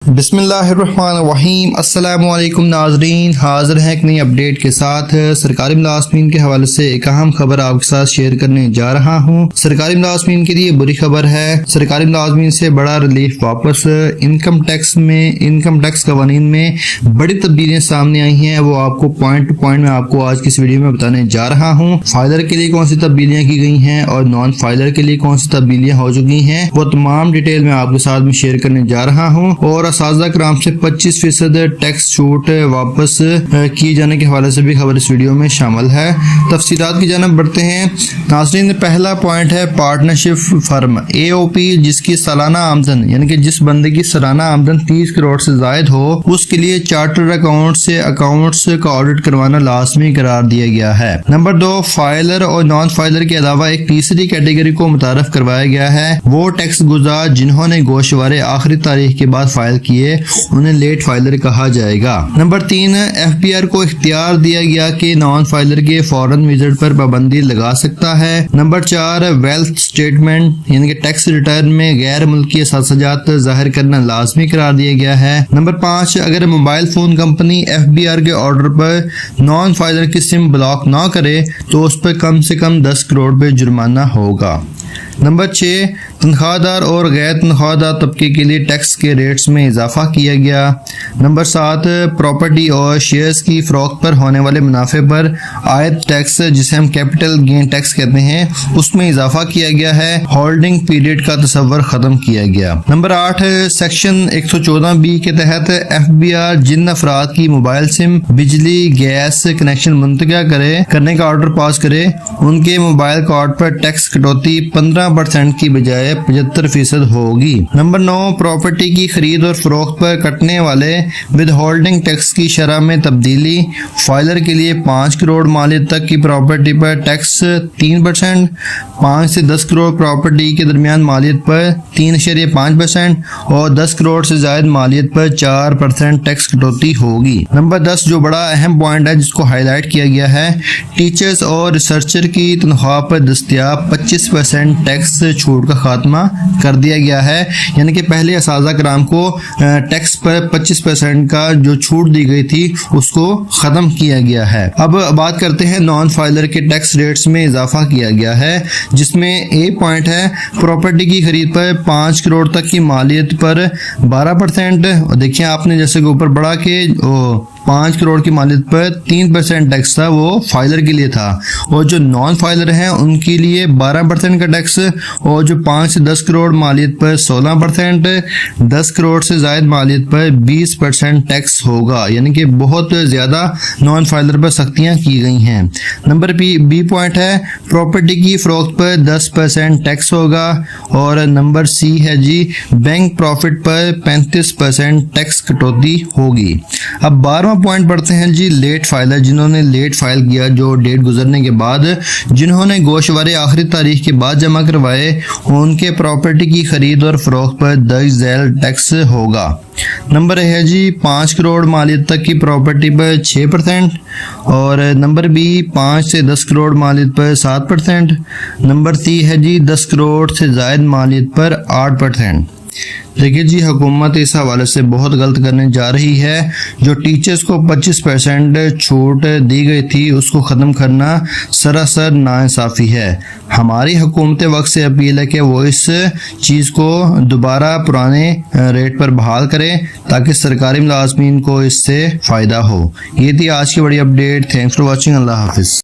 بسم اللہ الرحمن الرحیم۔ السلام علیکم ناظرین، حاضر ہیں ایک نئی اپڈیٹ کے ساتھ۔ سرکاری ملازمین کے حوالے سے ایک اہم خبر آپ کے ساتھ شیئر کرنے جا رہا ہوں۔ سرکاری ملازمین کے لیے بری خبر ہے۔ سرکاری ملازمین سے بڑا ریلیف واپس۔ انکم ٹیکس قوانین میں بڑی تبدیلیاں سامنے آئی ہیں، وہ آپ کو پوائنٹ ٹو پوائنٹ میں آپ کو آج کی اس ویڈیو میں بتانے جا رہا ہوں۔ فائلر کے لیے کون سی تبدیلیاں کی گئی ہیں اور نان فائلر کے لیے کون سی تبدیلیاں ہو چکی ہیں، وہ تمام ڈیٹیل میں آپ کے ساتھ میں شیئر کرنے جا رہا ہوں۔ اور اساتذہ کرام سے 25% ٹیکس چھوٹ واپس کیے جانے کے حوالے سے بھی خبر اس ویڈیو میں شامل ہے۔ تفصیلات کی جانب بڑھتے ہیں۔ ناظرین، پہلا پوائنٹ ہے پارٹنرشپ فرم AOP، جس کی سالانہ آمدن یعنی کہ جس بندے کی سالانہ آمدن 30 کروڑ سے زائد ہو، اس کے لیے چارٹرڈ اکاؤنٹ سے اکاؤنٹس کا آڈٹ کروانا لازمی قرار دیا گیا ہے۔ نمبر 2، فائلر اور نان فائلر کے علاوہ ایک تیسری کیٹیگری کو متعارف کروایا گیا ہے۔ وہ ٹیکس گزار جنہوں نے گوشوارے آخری تاریخ کے بعد فائل کیے، انہیں لیٹ فائلر کہا جائے گا۔ نمبر 3، FBR کو اختیار دیا گیا کہ نان فائلر کے فورن وزٹ پر پابندی لگا سکتا ہے۔ نمبر 4، ویلتھ سٹیٹمنٹ یعنی کہ ٹیکس ریٹرن میں غیر ملکی اثاثجات ظاہر کرنا لازمی قرار دیا گیا ہے۔ نمبر 5، اگر موبائل فون کمپنی FBR کے آرڈر پر نان فائلر کی سم بلاک نہ کرے تو اس پر کم سے کم 10 کروڑ روپے جرمانہ ہوگا۔ نمبر 6، تنخواہ دار اور غیر تنخواہ دار طبقے کے لیے ٹیکس کے ریٹس میں اضافہ کیا گیا۔ نمبر 7، پراپرٹی اور شیئرز کی فروخت پر ہونے والے منافع پر عائد ٹیکس، جسے ہم کیپٹل گین ٹیکس کہتے ہیں، اس میں اضافہ کیا گیا ہے۔ ہولڈنگ پیریڈ کا تصور ختم کیا گیا۔ نمبر 8، سیکشن 114B کے تحت FBR جن افراد کی موبائل سم بجلی گیس کنیکشن منتقل کرنے کا آرڈر پاس کرے، ان کے موبائل کارڈ پر ٹیکس کٹوتی 15% کی بجائے 75% ہوگی۔ نمبر 9، پراپرٹی کی خرید اور فروخت پر کٹنے والے ود ہولڈنگ ٹیکس کی شرح میں تبدیلی۔ فائلر کے لیے 5 کروڑ مالیت تک کی پراپرٹی پر ٹیکس 3%، 5 سے 10 کروڑ پراپرٹی کے درمیان مالیت پر 3.5% اور 10 کروڑ سے زائد مالیت پر 4% ٹیکس کٹوتی ہوگی۔ نمبر 10، جو بڑا اہم پوائنٹ ہے جس کو ہائی لائٹ کیا گیا ہے، ٹیچرز اور ریسرچر کی تنخواہ پر دستیاب 25% ٹیکس چھوٹ کا خاتمہ کر دیا گیا ہے، یعنی کہ پہلے اساتذہ کرام کو ٹیکس پر 25% کا جو چھوٹ دی گئی تھی اس کو ختم کیا گیا ہے۔ اب بات کرتے ہیں نان فائلر کے ٹیکس ریٹس میں اضافہ کیا گیا ہے، جس میں A پوائنٹ ہے پراپرٹی کی خرید پر 5 کروڑ تک کی مالیت پر 12%۔ دیکھیں آپ نے جیسے کہ اوپر بڑھا کے 5 کروڑ کی مالیت پر 3% ٹیکس تھا، وہ فائلر کے لیے تھا، اور جو نان فائلر ہیں ان کے لیے 12% کا ٹیکس، اور جو 5 سے 10 کروڑ مالیت پر 16%، 10 کروڑ سے زائد مالیت پر 20% ٹیکس ہوگا، یعنی کہ بہت زیادہ نان فائلر پر سختیاں کی گئی ہیں۔ نمبر B پوائنٹ ہے پراپرٹی کی فروخت پر 10% ٹیکس ہوگا، اور نمبر C ہے جی بینک پروفٹ پر 35% ٹیکس کٹوتی ہوگی۔ اب 12واں پوائنٹ پڑھتے ہیں جی لیٹ فائلر، جنہوں نے لیٹ فائل کیا، جو ڈیٹ گزرنے کے بعد جنہوں نے گوشوارے آخری تاریخ کے بعد جمع کروائے، ان کے پراپرٹی کی خرید اور فروخت پر درج ذیل ٹیکس ہوگا۔ نمبر ہے جی 5 کروڑ مالیت تک کی پراپرٹی پر 6%، اور نمبر B 5 سے 10 کروڑ مالیت پر 7%، نمبر C ہے جی 10 کروڑ سے زائد مالیت پر 8%۔ دیکھیے جی، حکومت اس حوالے سے بہت غلط کرنے جا رہی ہے۔ جو ٹیچرز کو 25% چھوٹ دی گئی تھی اس کو ختم کرنا سراسر ناانصافی ہے۔ ہماری حکومت وقت سے اپیل ہے کہ وہ اس چیز کو دوبارہ پرانے ریٹ پر بحال کرے تاکہ سرکاری ملازمین کو اس سے فائدہ ہو۔ یہ تھی آج کی بڑی اپڈیٹ۔ Thanks for watching. اللہ حافظ۔